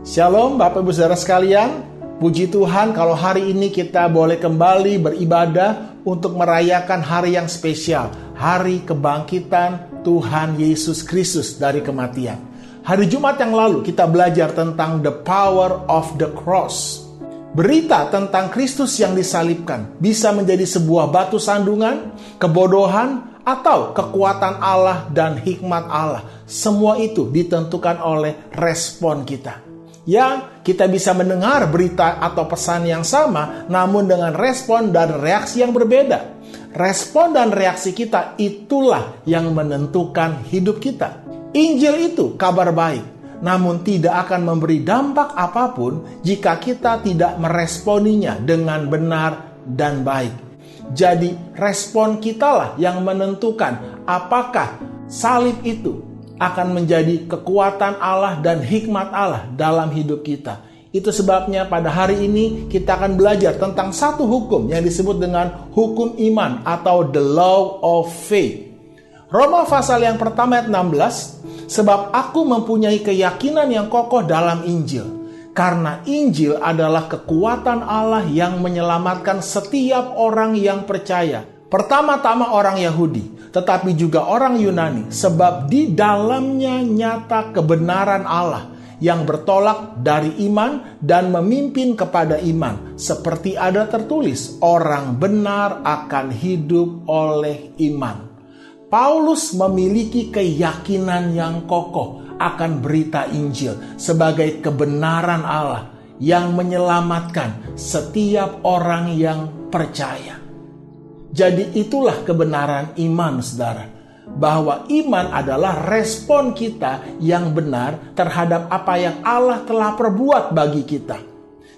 Shalom Bapak Ibu Saudara sekalian, puji Tuhan kalau hari ini kita boleh kembali beribadah untuk merayakan hari yang spesial, hari kebangkitan Tuhan Yesus Kristus dari kematian. Hari Jumat yang lalu kita belajar tentang the power of the cross. Berita tentang Kristus yang disalibkan bisa menjadi sebuah batu sandungan, kebodohan, atau kekuatan Allah dan hikmat Allah. Semua itu ditentukan oleh respon kita. Ya, kita bisa mendengar berita atau pesan yang sama, namun dengan respon dan reaksi yang berbeda. Respon dan reaksi kita itulah yang menentukan hidup kita. Injil itu kabar baik, namun tidak akan memberi dampak apapun jika kita tidak meresponinya dengan benar dan baik. Jadi, respon kitalah yang menentukan apakah salib itu akan menjadi kekuatan Allah dan hikmat Allah dalam hidup kita. Itu sebabnya pada hari ini kita akan belajar tentang satu hukum yang disebut dengan hukum iman atau the law of faith. Roma pasal yang pertama ayat 16, sebab aku mempunyai keyakinan yang kokoh dalam Injil, karena Injil adalah kekuatan Allah yang menyelamatkan setiap orang yang percaya. Pertama-tama orang Yahudi, tetapi juga orang Yunani, sebab di dalamnya nyata kebenaran Allah yang bertolak dari iman dan memimpin kepada iman. Seperti ada tertulis, orang benar akan hidup oleh iman. Paulus memiliki keyakinan yang kokoh akan berita Injil sebagai kebenaran Allah yang menyelamatkan setiap orang yang percaya. Jadi itulah kebenaran iman, saudara. Bahwa iman adalah respon kita yang benar terhadap apa yang Allah telah perbuat bagi kita.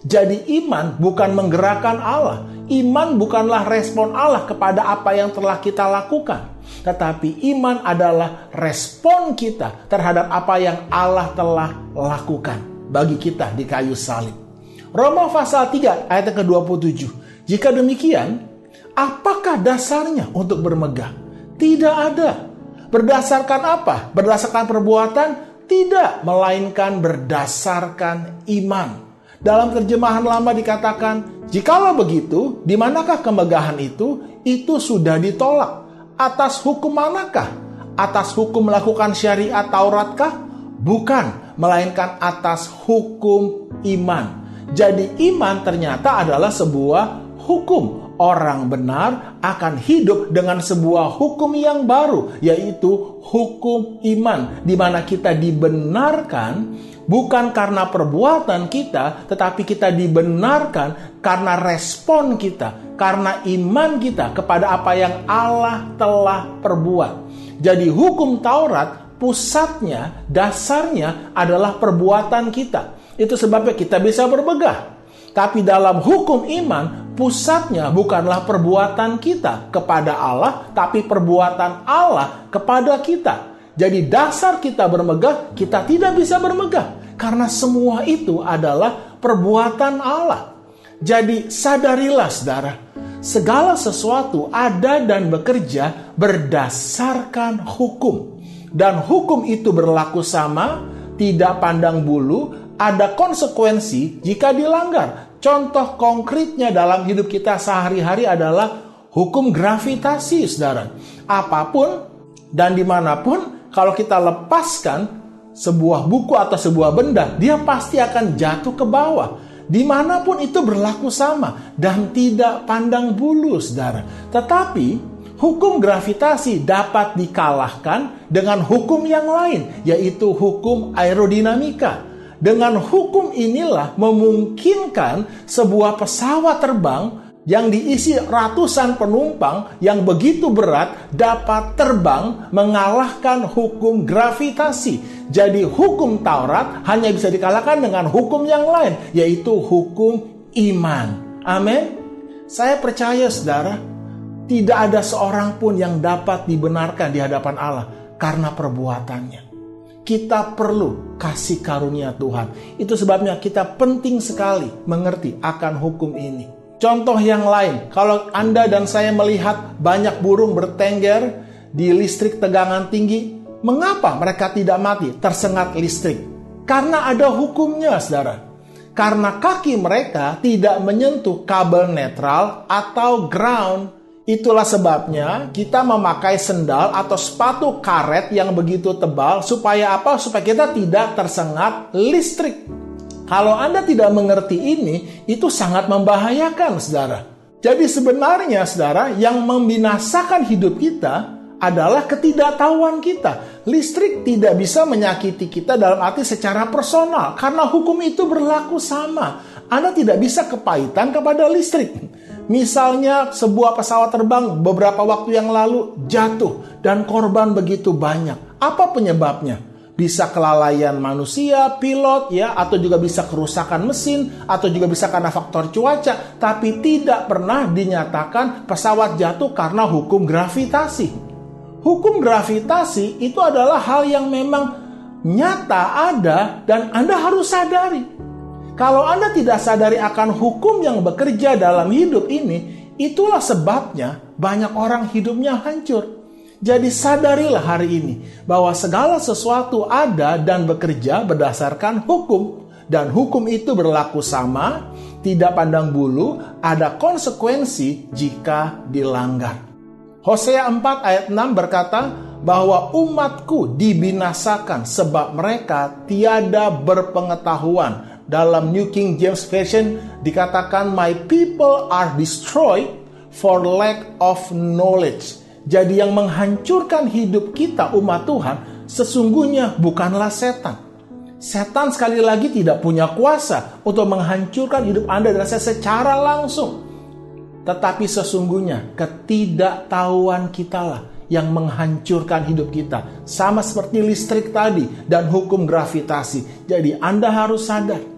Jadi iman bukan menggerakkan Allah. Iman bukanlah respon Allah kepada apa yang telah kita lakukan. Tetapi iman adalah respon kita terhadap apa yang Allah telah lakukan bagi kita di kayu salib. Roma pasal 3 ayat ke-27. Jika demikian, apakah dasarnya untuk bermegah? Tidak ada. Berdasarkan apa? Berdasarkan perbuatan? Tidak, melainkan berdasarkan iman. Dalam terjemahan lama dikatakan, jikalau begitu, di manakah kemegahan itu? Itu sudah ditolak. Atas hukum manakah? Atas hukum melakukan syariat Tauratkah? Bukan, melainkan atas hukum iman. Jadi iman ternyata adalah sebuah hukum. Orang benar akan hidup dengan sebuah hukum yang baru, yaitu hukum iman, di mana kita dibenarkan bukan karena perbuatan kita, tetapi kita dibenarkan karena respon kita, karena iman kita kepada apa yang Allah telah perbuat. Jadi hukum Taurat pusatnya, dasarnya adalah perbuatan kita. Itu sebabnya kita bisa bermegah. Tapi dalam hukum iman, pusatnya bukanlah perbuatan kita kepada Allah, tapi perbuatan Allah kepada kita. Jadi dasar kita bermegah, kita tidak bisa bermegah. Karena semua itu adalah perbuatan Allah. Jadi sadarilah saudara, segala sesuatu ada dan bekerja berdasarkan hukum. Dan hukum itu berlaku sama, tidak pandang bulu, ada konsekuensi jika dilanggar. Contoh konkretnya dalam hidup kita sehari-hari adalah hukum gravitasi, saudara. Apapun dan dimanapun, kalau kita lepaskan sebuah buku atau sebuah benda, dia pasti akan jatuh ke bawah. Dimanapun itu berlaku sama dan tidak pandang bulu, saudara. Tetapi hukum gravitasi dapat dikalahkan dengan hukum yang lain, yaitu hukum aerodinamika. Dengan hukum inilah memungkinkan sebuah pesawat terbang yang diisi ratusan penumpang yang begitu berat dapat terbang mengalahkan hukum gravitasi. Jadi hukum Taurat hanya bisa dikalahkan dengan hukum yang lain, yaitu hukum iman. Amin. Saya percaya saudara, tidak ada seorang pun yang dapat dibenarkan di hadapan Allah karena perbuatannya. Kita perlu kasih karunia Tuhan. Itu sebabnya kita penting sekali mengerti akan hukum ini. Contoh yang lain, kalau Anda dan saya melihat banyak burung bertengger di listrik tegangan tinggi, mengapa mereka tidak mati tersengat listrik? Karena ada hukumnya, saudara. Karena kaki mereka tidak menyentuh kabel netral atau ground. Itulah sebabnya kita memakai sendal atau sepatu karet yang begitu tebal. Supaya apa? Supaya kita tidak tersengat listrik. Kalau Anda tidak mengerti ini, itu sangat membahayakan, saudara. Jadi sebenarnya, saudara, yang membinasakan hidup kita adalah ketidaktahuan kita. Listrik tidak bisa menyakiti kita dalam arti secara personal, karena hukum itu berlaku sama. Anda tidak bisa kepahitan kepada listrik. Misalnya sebuah pesawat terbang beberapa waktu yang lalu jatuh dan korban begitu banyak. Apa penyebabnya? Bisa kelalaian manusia, pilot, ya, atau juga bisa kerusakan mesin, atau juga bisa karena faktor cuaca, tapi tidak pernah dinyatakan pesawat jatuh karena hukum gravitasi. Hukum gravitasi itu adalah hal yang memang nyata ada dan Anda harus sadari. Kalau Anda tidak sadari akan hukum yang bekerja dalam hidup ini, itulah sebabnya banyak orang hidupnya hancur. Jadi sadarilah hari ini bahwa segala sesuatu ada dan bekerja berdasarkan hukum. Dan hukum itu berlaku sama, tidak pandang bulu, ada konsekuensi jika dilanggar. Hosea 4 ayat 6 berkata bahwa umatku dibinasakan sebab mereka tiada berpengetahuan. Dalam New King James Version dikatakan my people are destroyed for lack of knowledge. Jadi yang menghancurkan hidup kita umat Tuhan sesungguhnya bukanlah setan. Setan sekali lagi tidak punya kuasa untuk menghancurkan hidup Anda dan saya secara langsung. Tetapi sesungguhnya ketidaktahuan kitalah yang menghancurkan hidup kita. Sama seperti listrik tadi dan hukum gravitasi. Jadi Anda harus sadar.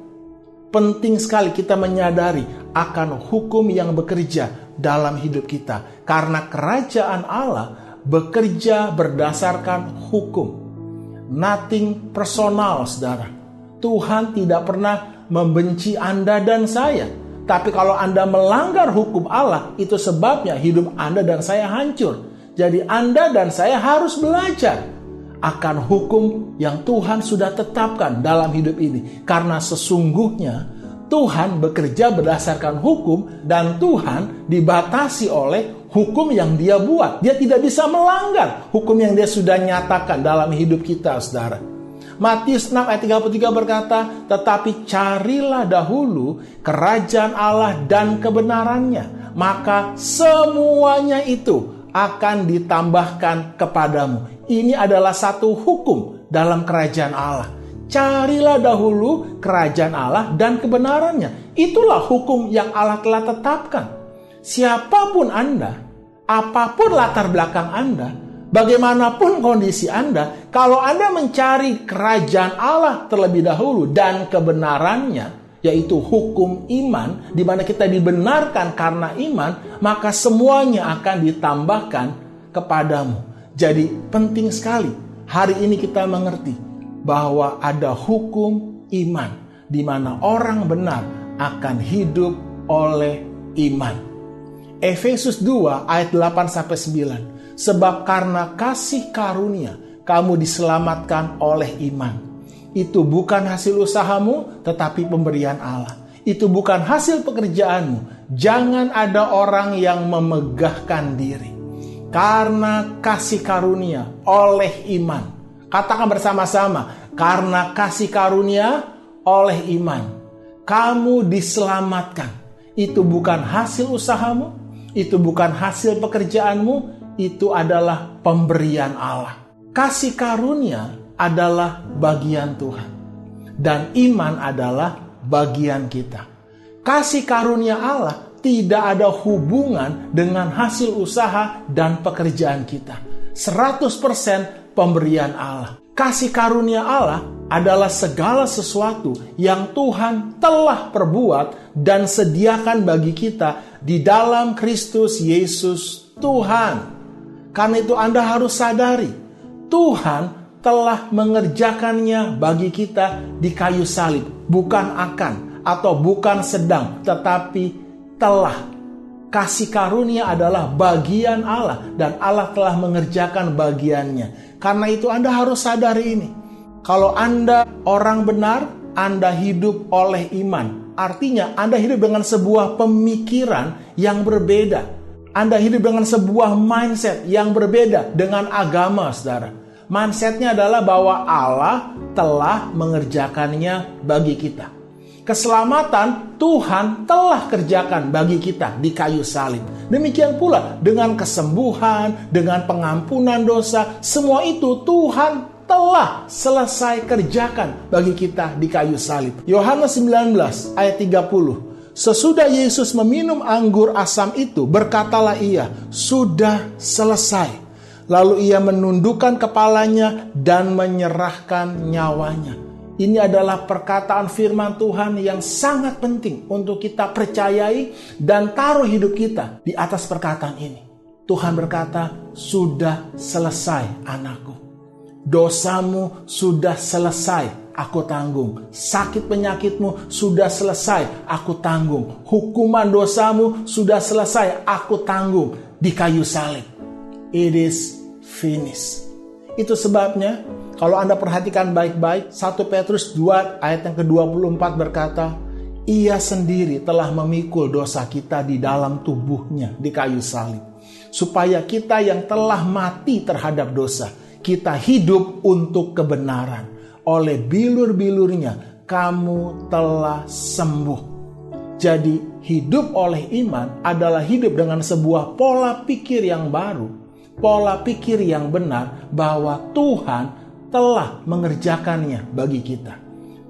Penting sekali kita menyadari akan hukum yang bekerja dalam hidup kita. Karena kerajaan Allah bekerja berdasarkan hukum. Nothing personal, saudara. Tuhan tidak pernah membenci Anda dan saya. Tapi kalau Anda melanggar hukum Allah, itu sebabnya hidup Anda dan saya hancur. Jadi Anda dan saya harus belajar akan hukum yang Tuhan sudah tetapkan dalam hidup ini. Karena sesungguhnya Tuhan bekerja berdasarkan hukum dan Tuhan dibatasi oleh hukum yang Dia buat. Dia tidak bisa melanggar hukum yang Dia sudah nyatakan dalam hidup kita, saudara. Matius 6 ayat 33 berkata, tetapi carilah dahulu kerajaan Allah dan kebenarannya, maka semuanya itu akan ditambahkan kepadamu. Ini adalah satu hukum dalam kerajaan Allah. Carilah dahulu kerajaan Allah dan kebenarannya. Itulah hukum yang Allah telah tetapkan. Siapapun Anda, apapun latar belakang Anda, bagaimanapun kondisi Anda, kalau Anda mencari kerajaan Allah terlebih dahulu dan kebenarannya, yaitu hukum iman, di mana kita dibenarkan karena iman, maka semuanya akan ditambahkan kepadamu. Jadi penting sekali hari ini kita mengerti bahwa ada hukum iman, di mana orang benar akan hidup oleh iman. Efesus 2 ayat 8-9. Sebab karena kasih karunia kamu diselamatkan oleh iman. Itu bukan hasil usahamu, tetapi pemberian Allah. Itu bukan hasil pekerjaanmu. Jangan ada orang yang memegahkan diri. Karena kasih karunia oleh iman. Katakan bersama-sama, karena kasih karunia oleh iman. Kamu diselamatkan. Itu bukan hasil usahamu, itu bukan hasil pekerjaanmu, itu adalah pemberian Allah. Kasih karunia adalah bagian Tuhan. Dan iman adalah bagian kita. Kasih karunia Allah tidak ada hubungan dengan hasil usaha dan pekerjaan kita. 100% pemberian Allah. Kasih karunia Allah adalah segala sesuatu yang Tuhan telah perbuat dan sediakan bagi kita di dalam Kristus Yesus Tuhan. Karena itu Anda harus sadari, Tuhan telah mengerjakannya bagi kita di kayu salib. Bukan akan atau bukan sedang, tetapi telah. Kasih karunia adalah bagian Allah dan Allah telah mengerjakan bagiannya. Karena itu Anda harus sadari ini. Kalau Anda orang benar, Anda hidup oleh iman. Artinya Anda hidup dengan sebuah pemikiran yang berbeda. Anda hidup dengan sebuah mindset yang berbeda dengan agama, saudara. Mindsetnya adalah bahwa Allah telah mengerjakannya bagi kita. Keselamatan Tuhan telah kerjakan bagi kita di kayu salib. Demikian pula dengan kesembuhan, dengan pengampunan dosa, semua itu Tuhan telah selesai kerjakan bagi kita di kayu salib. Yohanes 19 ayat 30. Sesudah Yesus meminum anggur asam itu, berkatalah ia, sudah selesai. Lalu ia menundukkan kepalanya dan menyerahkan nyawanya. Ini adalah perkataan firman Tuhan yang sangat penting untuk kita percayai dan taruh hidup kita di atas perkataan ini. Tuhan berkata, sudah selesai anakku. Dosamu sudah selesai, aku tanggung. Sakit penyakitmu sudah selesai, aku tanggung. Hukuman dosamu sudah selesai, aku tanggung di kayu salib. It is finished. Itu sebabnya kalau Anda perhatikan baik-baik, 1 Petrus 2 ayat yang ke-24 berkata, ia sendiri telah memikul dosa kita di dalam tubuhnya di kayu salib. Supaya kita yang telah mati terhadap dosa, kita hidup untuk kebenaran. Oleh bilur-bilurnya, kamu telah sembuh. Jadi, hidup oleh iman adalah hidup dengan sebuah pola pikir yang baru. Pola pikir yang benar bahwa Tuhan telah mengerjakannya bagi kita.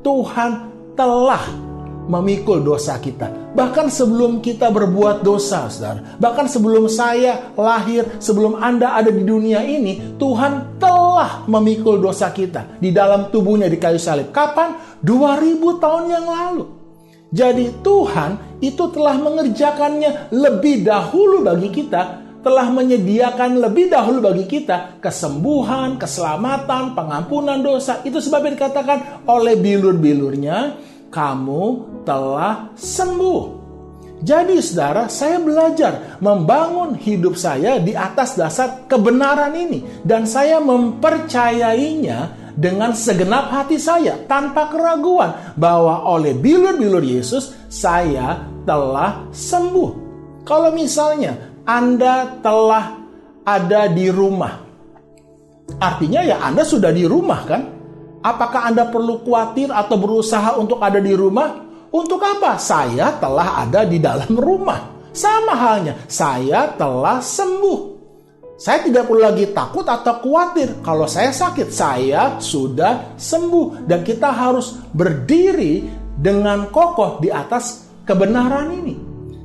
Tuhan telah memikul dosa kita. Bahkan sebelum kita berbuat dosa, saudara. Bahkan sebelum saya lahir, sebelum Anda ada di dunia ini, Tuhan telah memikul dosa kita di dalam tubuhnya di kayu salib. Kapan? 2000 tahun yang lalu. Jadi Tuhan itu telah mengerjakannya lebih dahulu bagi kita, telah menyediakan lebih dahulu bagi kita kesembuhan, keselamatan, pengampunan dosa. Itu sebabnya dikatakan oleh bilur-bilurnya kamu telah sembuh. Jadi saudara, saya belajar membangun hidup saya di atas dasar kebenaran ini. Dan saya mempercayainya dengan segenap hati saya tanpa keraguan bahwa oleh bilur-bilur Yesus saya telah sembuh. Kalau misalnya Anda telah ada di rumah, artinya ya Anda sudah di rumah kan? Apakah Anda perlu khawatir atau berusaha untuk ada di rumah? Untuk apa? Saya telah ada di dalam rumah. Sama halnya, saya telah sembuh. Saya tidak perlu lagi takut atau khawatir. Kalau saya sakit, saya sudah sembuh. Dan kita harus berdiri dengan kokoh di atas kebenaran ini.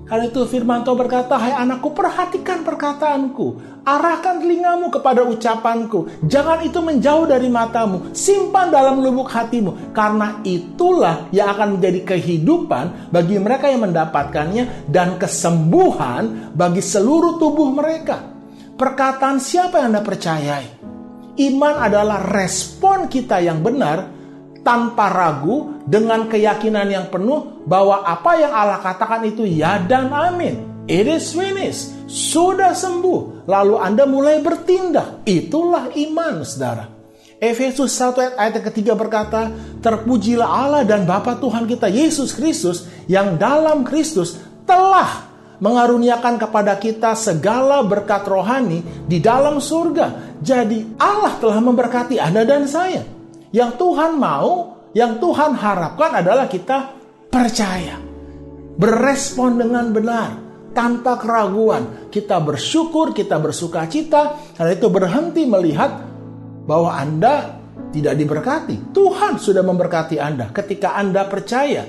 Karena itu firman Tuhan berkata, hai anakku, perhatikan perkataanku. Arahkan telingamu kepada ucapanku. Jangan itu menjauh dari matamu. Simpan dalam lubuk hatimu. Karena itulah yang akan menjadi kehidupan bagi mereka yang mendapatkannya. Dan kesembuhan bagi seluruh tubuh mereka. Perkataan siapa yang Anda percayai? Iman adalah respon kita yang benar tanpa ragu, dengan keyakinan yang penuh bahwa apa yang Allah katakan itu ya dan amin. It is finished. Sudah sembuh. Lalu Anda mulai bertindak. Itulah iman, saudara. Efesus 1 ayat ketiga berkata, terpujilah Allah dan Bapa Tuhan kita Yesus Kristus, yang dalam Kristus telah mengaruniakan kepada kita segala berkat rohani di dalam surga. Jadi Allah telah memberkati Anda dan saya. Yang Tuhan mau, yang Tuhan harapkan adalah kita percaya. Berespon dengan benar, tanpa keraguan. Kita bersyukur, kita bersuka cita. Karena itu berhenti melihat bahwa Anda tidak diberkati. Tuhan sudah memberkati Anda ketika Anda percaya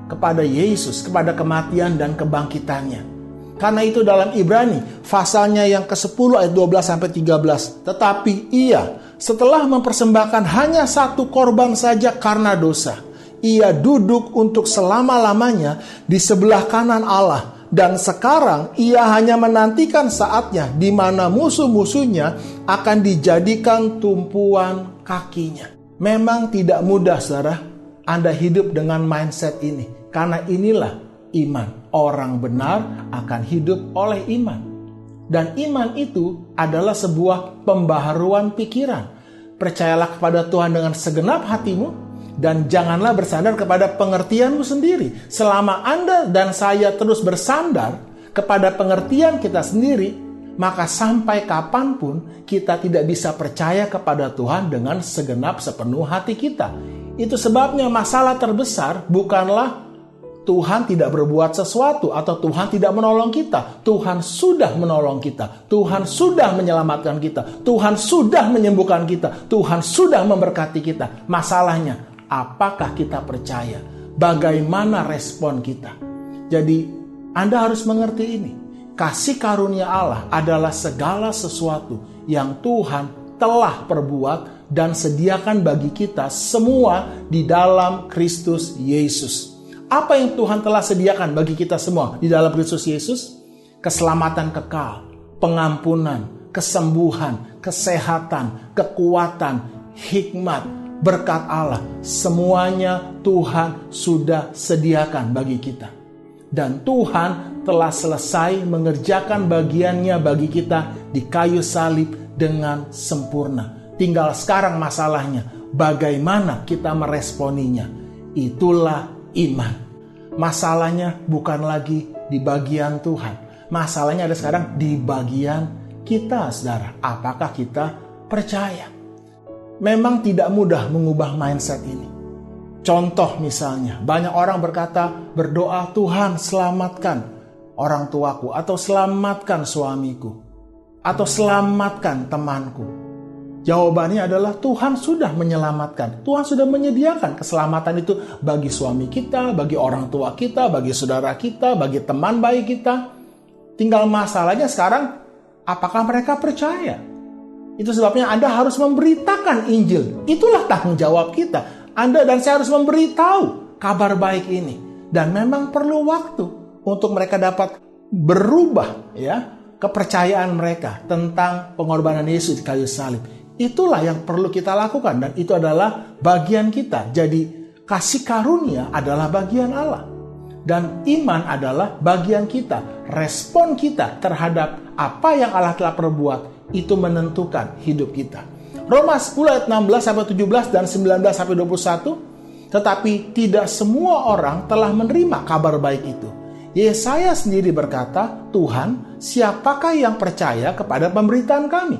kepada Yesus, kepada kematian dan kebangkitannya. Karena itu dalam Ibrani, pasalnya yang ke-10 ayat 12-13. Tetapi ia, setelah mempersembahkan hanya satu korban saja karena dosa, ia duduk untuk selama-lamanya di sebelah kanan Allah. Dan sekarang ia hanya menantikan saatnya di mana musuh-musuhnya akan dijadikan tumpuan kakinya. Memang tidak mudah, saudara, Anda hidup dengan mindset ini. Karena inilah iman. Orang benar akan hidup oleh iman. Dan iman itu adalah sebuah pembaharuan pikiran. Percayalah kepada Tuhan dengan segenap hatimu dan janganlah bersandar kepada pengertianmu sendiri. Selama Anda dan saya terus bersandar kepada pengertian kita sendiri, maka sampai kapanpun kita tidak bisa percaya kepada Tuhan dengan segenap sepenuh hati kita. Itu sebabnya masalah terbesar bukanlah Tuhan tidak berbuat sesuatu atau Tuhan tidak menolong kita. Tuhan sudah menolong kita. Tuhan sudah menyelamatkan kita. Tuhan sudah menyembuhkan kita. Tuhan sudah memberkati kita. Masalahnya, apakah kita percaya? Bagaimana respon kita? Jadi, Anda harus mengerti ini. Kasih karunia Allah adalah segala sesuatu yang Tuhan telah perbuat dan sediakan bagi kita semua di dalam Kristus Yesus. Apa yang Tuhan telah sediakan bagi kita semua di dalam Kristus Yesus? Keselamatan kekal, pengampunan, kesembuhan, kesehatan, kekuatan, hikmat, berkat Allah. Semuanya Tuhan sudah sediakan bagi kita. Dan Tuhan telah selesai mengerjakan bagiannya bagi kita di kayu salib dengan sempurna. Tinggal sekarang masalahnya, bagaimana kita meresponinya. Itulah iman. Masalahnya bukan lagi di bagian Tuhan. Masalahnya ada sekarang di bagian kita, saudara. Apakah kita percaya? Memang tidak mudah mengubah mindset ini. Contoh misalnya, banyak orang berkata, berdoa, Tuhan selamatkan orang tuaku, atau selamatkan suamiku, atau selamatkan temanku. Jawabannya adalah Tuhan sudah menyelamatkan. Tuhan sudah menyediakan keselamatan itu bagi suami kita, bagi orang tua kita, bagi saudara kita, bagi teman baik kita. Tinggal masalahnya sekarang, apakah mereka percaya? Itu sebabnya Anda harus memberitakan Injil. Itulah tanggung jawab kita. Anda dan saya harus memberitahu kabar baik ini. Dan memang perlu waktu untuk mereka dapat berubah ya kepercayaan mereka tentang pengorbanan Yesus di kayu salib. Itulah yang perlu kita lakukan dan itu adalah bagian kita. Jadi kasih karunia adalah bagian Allah dan iman adalah bagian kita. Respon kita terhadap apa yang Allah telah perbuat itu menentukan hidup kita. Roma 10 ayat 16 sampai 17 dan 19 sampai 21. Tetapi tidak semua orang telah menerima kabar baik itu. Yesaya sendiri berkata, Tuhan, siapakah yang percaya kepada pemberitaan kami?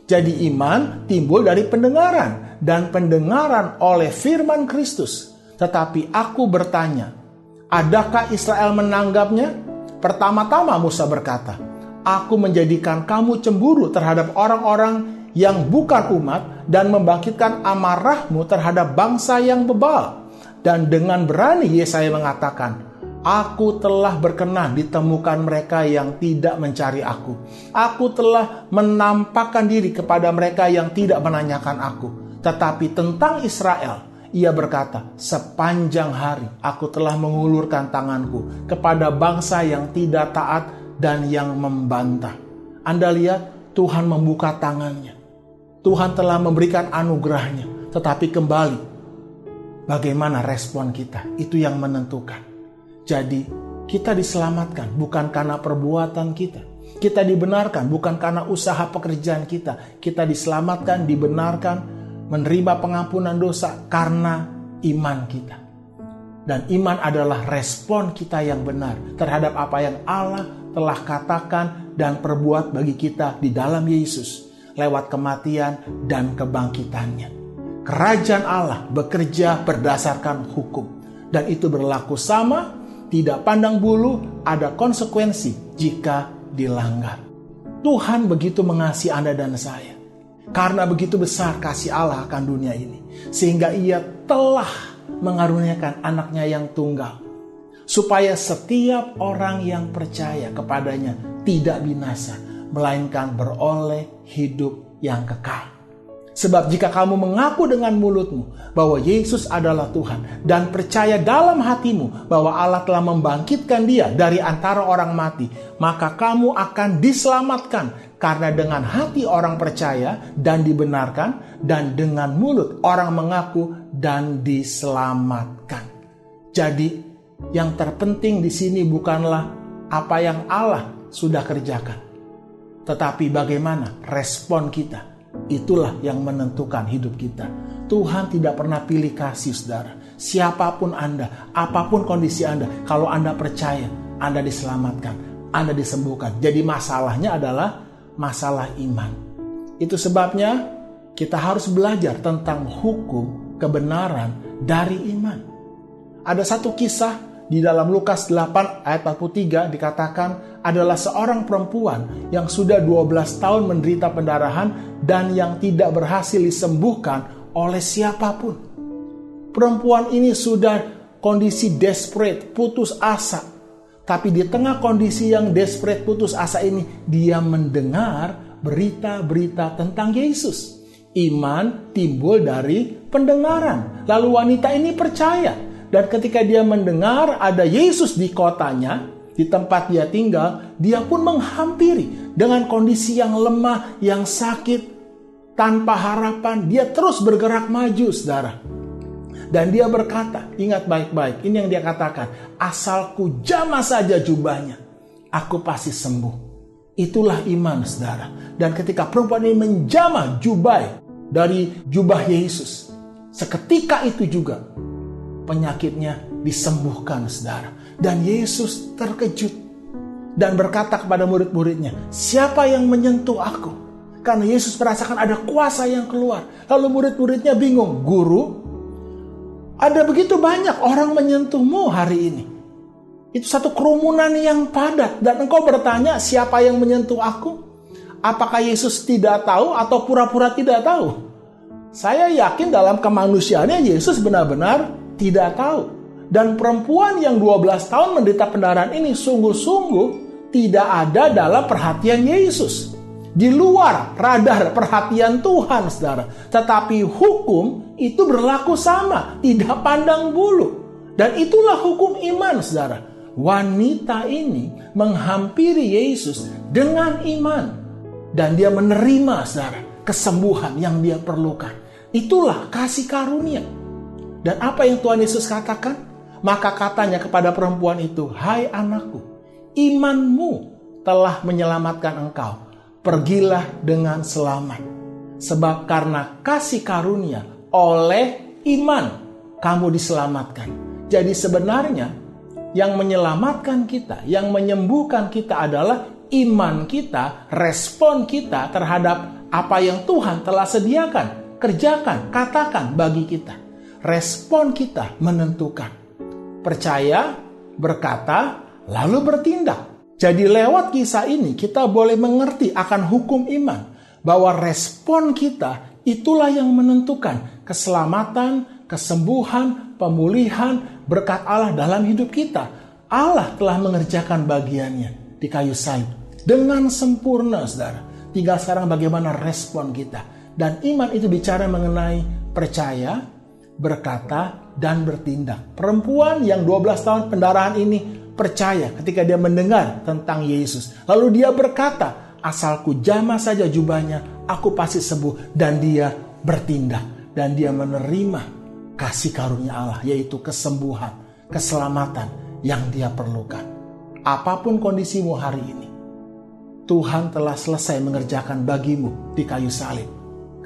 Jadi iman timbul dari pendengaran, dan pendengaran oleh firman Kristus. Tetapi aku bertanya, adakah Israel menanggapnya? Pertama-tama Musa berkata, aku menjadikan kamu cemburu terhadap orang-orang yang bukan umat, dan membangkitkan amarahmu terhadap bangsa yang bebal. Dan dengan berani Yesaya mengatakan, aku telah berkenan ditemukan mereka yang tidak mencari aku. Aku telah menampakkan diri kepada mereka yang tidak menanyakan aku. Tetapi tentang Israel, ia berkata, sepanjang hari aku telah mengulurkan tanganku kepada bangsa yang tidak taat dan yang membantah. Anda lihat, Tuhan membuka tangannya. Tuhan telah memberikan anugerahnya. Tetapi kembali, bagaimana respon kita? Itu yang menentukan. Jadi, kita diselamatkan bukan karena perbuatan kita. Kita dibenarkan bukan karena usaha pekerjaan kita. Kita diselamatkan, dibenarkan, menerima pengampunan dosa karena iman kita. Dan iman adalah respon kita yang benar terhadap apa yang Allah telah katakan dan perbuat bagi kita di dalam Yesus lewat kematian dan kebangkitannya. Kerajaan Allah bekerja berdasarkan hukum. Dan itu berlaku sama. Tidak pandang bulu, ada konsekuensi jika dilanggar. Tuhan begitu mengasihi Anda dan saya. Karena begitu besar kasih Allah akan dunia ini. Sehingga ia telah mengaruniakan anaknya yang tunggal. Supaya setiap orang yang percaya kepadanya tidak binasa. Melainkan beroleh hidup yang kekal. Sebab jika kamu mengaku dengan mulutmu bahwa Yesus adalah Tuhan dan percaya dalam hatimu bahwa Allah telah membangkitkan dia dari antara orang mati, maka kamu akan diselamatkan karena dengan hati orang percaya dan dibenarkan dan dengan mulut orang mengaku dan diselamatkan. Jadi yang terpenting di sini bukanlah apa yang Allah sudah kerjakan, tetapi bagaimana respon kita Itulah yang menentukan hidup kita. Tuhan tidak pernah pilih kasih, saudara. Siapapun Anda, apapun kondisi Anda, kalau Anda percaya, Anda diselamatkan, Anda disembuhkan. Jadi masalahnya adalah masalah iman. Itu sebabnya kita harus belajar tentang hukum kebenaran dari iman. Ada satu kisah di dalam Lukas 8 ayat 43 dikatakan adalah seorang perempuan yang sudah 12 tahun menderita pendarahan dan yang tidak berhasil disembuhkan oleh siapapun. Perempuan ini sudah kondisi desperate, putus asa. Tapi di tengah kondisi yang desperate, putus asa ini, dia mendengar berita-berita tentang Yesus. Iman timbul dari pendengaran. Lalu wanita ini percaya. Dan ketika dia mendengar ada Yesus di kotanya, di tempat dia tinggal, dia pun menghampiri dengan kondisi yang lemah, yang sakit, tanpa harapan. Dia terus bergerak maju, saudara. Dan dia berkata, ingat baik-baik, ini yang dia katakan, asalku jamah saja jubahnya, aku pasti sembuh. Itulah iman, saudara. Dan ketika perempuan ini menjamah jubah dari jubah Yesus, seketika itu juga penyakitnya disembuhkan, saudara. Dan Yesus terkejut dan berkata kepada murid-muridnya, siapa yang menyentuh aku? Karena Yesus merasakan ada kuasa yang keluar. Lalu murid-muridnya bingung, guru, ada begitu banyak orang menyentuhmu hari ini. Itu satu kerumunan yang padat. Dan engkau bertanya, siapa yang menyentuh aku? Apakah Yesus tidak tahu atau pura-pura tidak tahu? Saya yakin dalam kemanusiaannya Yesus benar-benar tidak tahu. Dan perempuan yang 12 tahun menderita pendarahan ini sungguh-sungguh tidak ada dalam perhatian Yesus. Di luar radar perhatian Tuhan, saudara. Tetapi hukum itu berlaku sama, tidak pandang bulu. Dan itulah hukum iman, saudara. Wanita ini menghampiri Yesus dengan iman. Dan dia menerima, saudara, kesembuhan yang dia perlukan. Itulah kasih karunia. Dan apa yang Tuhan Yesus katakan? Maka katanya kepada perempuan itu, hai anakku, imanmu telah menyelamatkan engkau. Pergilah dengan selamat. Sebab karena kasih karunia oleh iman kamu diselamatkan. Jadi sebenarnya yang menyelamatkan kita, yang menyembuhkan kita adalah iman kita, respon kita terhadap apa yang Tuhan telah sediakan, kerjakan, katakan bagi kita. Respon kita menentukan. Percaya, berkata, lalu bertindak. Jadi lewat kisah ini kita boleh mengerti akan hukum iman. Bahwa respon kita itulah yang menentukan keselamatan, kesembuhan, pemulihan, berkat Allah dalam hidup kita. Allah telah mengerjakan bagiannya di kayu salib dengan sempurna, saudara. Tinggal sekarang bagaimana respon kita. Dan iman itu bicara mengenai percaya, berkata, dan bertindak. Perempuan yang 12 tahun pendarahan ini percaya ketika dia mendengar tentang Yesus. Lalu dia berkata, asalku jamah saja jubahnya, aku pasti sembuh. Dan dia bertindak. Dan dia menerima kasih karunia Allah, yaitu kesembuhan, keselamatan yang dia perlukan. Apapun kondisimu hari ini, Tuhan telah selesai mengerjakan bagimu di kayu salib.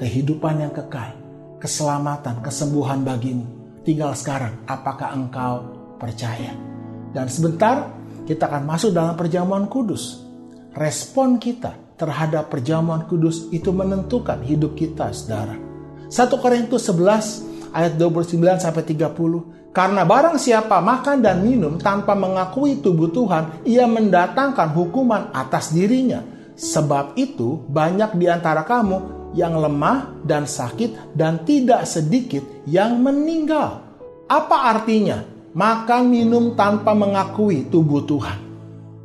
Kehidupan yang kekal, keselamatan, kesembuhan bagimu. Tinggal sekarang, apakah engkau percaya? Dan sebentar kita akan masuk dalam perjamuan kudus. Respon kita terhadap perjamuan kudus itu menentukan hidup kita, saudara. 1 Korintus 11 ayat 29-30. Karena barang siapa makan dan minum tanpa mengakui tubuh Tuhan, ia mendatangkan hukuman atas dirinya. Sebab itu banyak di antara kamu yang lemah dan sakit dan tidak sedikit yang meninggal. Apa artinya? Makan minum tanpa mengakui tubuh Tuhan.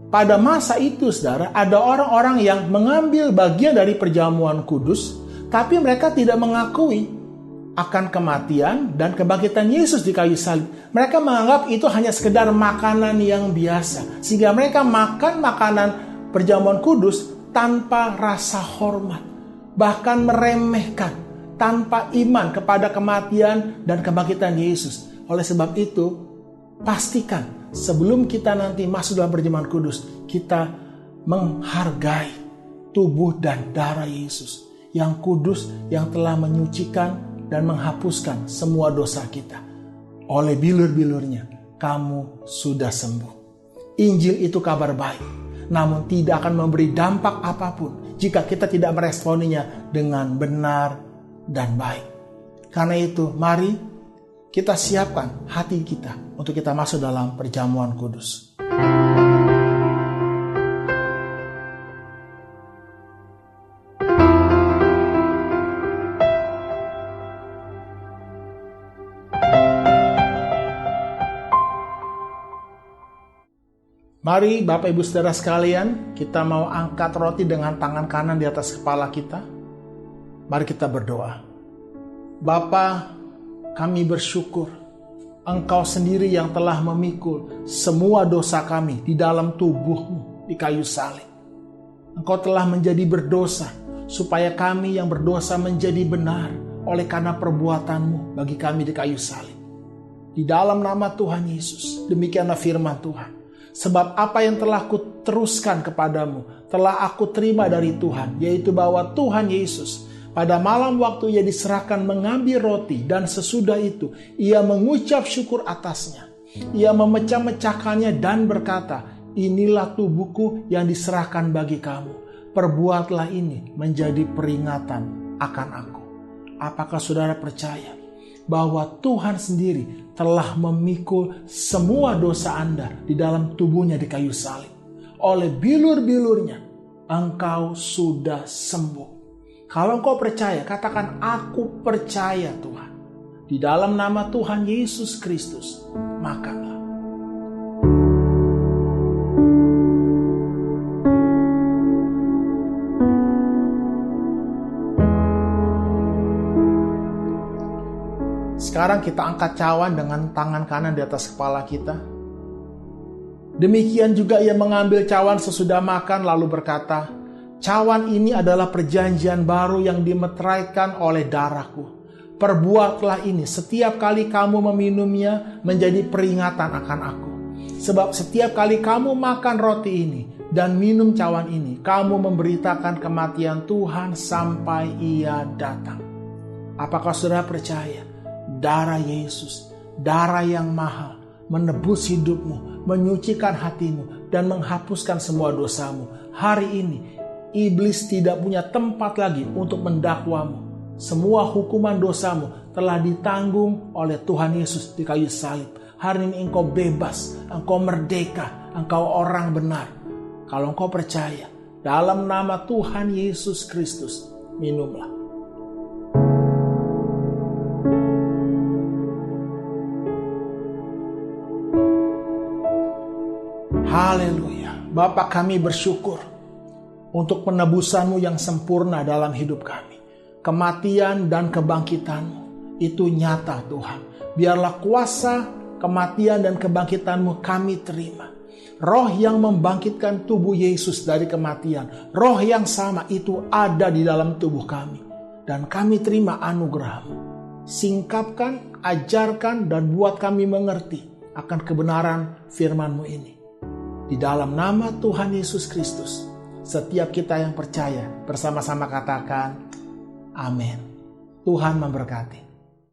Pada masa itu, saudara, ada orang-orang yang mengambil bagian dari perjamuan kudus, tapi mereka tidak mengakui akan kematian dan kebangkitan Yesus di kayu salib. Mereka menganggap itu hanya sekedar makanan yang biasa, sehingga mereka makan makanan perjamuan kudus tanpa rasa hormat, bahkan meremehkan, tanpa iman kepada kematian dan kebangkitan Yesus. Oleh sebab itu, pastikan sebelum kita nanti masuk dalam perjamuan kudus, kita menghargai tubuh dan darah Yesus. yang kudus, yang telah menyucikan dan menghapuskan semua dosa kita. Oleh bilur-bilurnya, kamu sudah sembuh. Injil itu kabar baik, namun tidak akan memberi dampak apapun jika kita tidak meresponinya dengan benar dan baik. Karena itu, mari kita siapkan hati kita untuk kita masuk dalam perjamuan kudus. Mari Bapak Ibu Saudara sekalian, kita mau angkat roti dengan tangan kanan di atas kepala kita. Mari kita berdoa. Bapa, kami bersyukur Engkau sendiri yang telah memikul semua dosa kami di dalam tubuh-Mu di kayu salib. Engkau telah menjadi berdosa supaya kami yang berdosa menjadi benar oleh karena perbuatan-Mu bagi kami di kayu salib. Di dalam nama Tuhan Yesus, demikianlah firman Tuhan. Sebab apa yang telah aku teruskan kepadamu, telah aku terima dari Tuhan, yaitu bahwa Tuhan Yesus pada malam waktu Ia diserahkan mengambil roti, dan sesudah itu Ia mengucap syukur atasnya. Ia memecah-mecahkannya dan berkata, inilah tubuhku yang diserahkan bagi kamu. Perbuatlah ini menjadi peringatan akan aku. Apakah saudara percaya bahwa Tuhan sendiri telah memikul semua dosa Anda di dalam tubuhnya di kayu salib? Oleh bilur-bilurnya, engkau sudah sembuh. Kalau engkau percaya, katakan, aku percaya Tuhan. Di dalam nama Tuhan Yesus Kristus, makanlah. Sekarang kita angkat cawan dengan tangan kanan di atas kepala kita. Demikian juga Ia mengambil cawan sesudah makan lalu berkata, cawan ini adalah perjanjian baru yang dimeteraikan oleh darahku. Perbuatlah ini setiap kali kamu meminumnya menjadi peringatan akan aku. Sebab setiap kali kamu makan roti ini dan minum cawan ini, kamu memberitakan kematian Tuhan sampai Ia datang. Apakah saudara percaya? Darah Yesus, darah yang mahal, menebus hidupmu, menyucikan hatimu, dan menghapuskan semua dosamu. Hari ini, iblis tidak punya tempat lagi untuk mendakwamu. Semua hukuman dosamu telah ditanggung oleh Tuhan Yesus di kayu salib. Hari ini engkau bebas, engkau merdeka, engkau orang benar. Kalau engkau percaya, dalam nama Tuhan Yesus Kristus, minumlah. Haleluya. Bapa, kami bersyukur untuk penebusan-Mu yang sempurna dalam hidup kami. Kematian dan kebangkitan-Mu itu nyata Tuhan. Biarlah kuasa kematian dan kebangkitan-Mu kami terima. Roh yang membangkitkan tubuh Yesus dari kematian, roh yang sama itu ada di dalam tubuh kami. Dan kami terima anugerah-Mu. Singkapkan, ajarkan, dan buat kami mengerti akan kebenaran firman-Mu ini. Di dalam nama Tuhan Yesus Kristus, setiap kita yang percaya bersama-sama katakan, amin. Tuhan memberkati.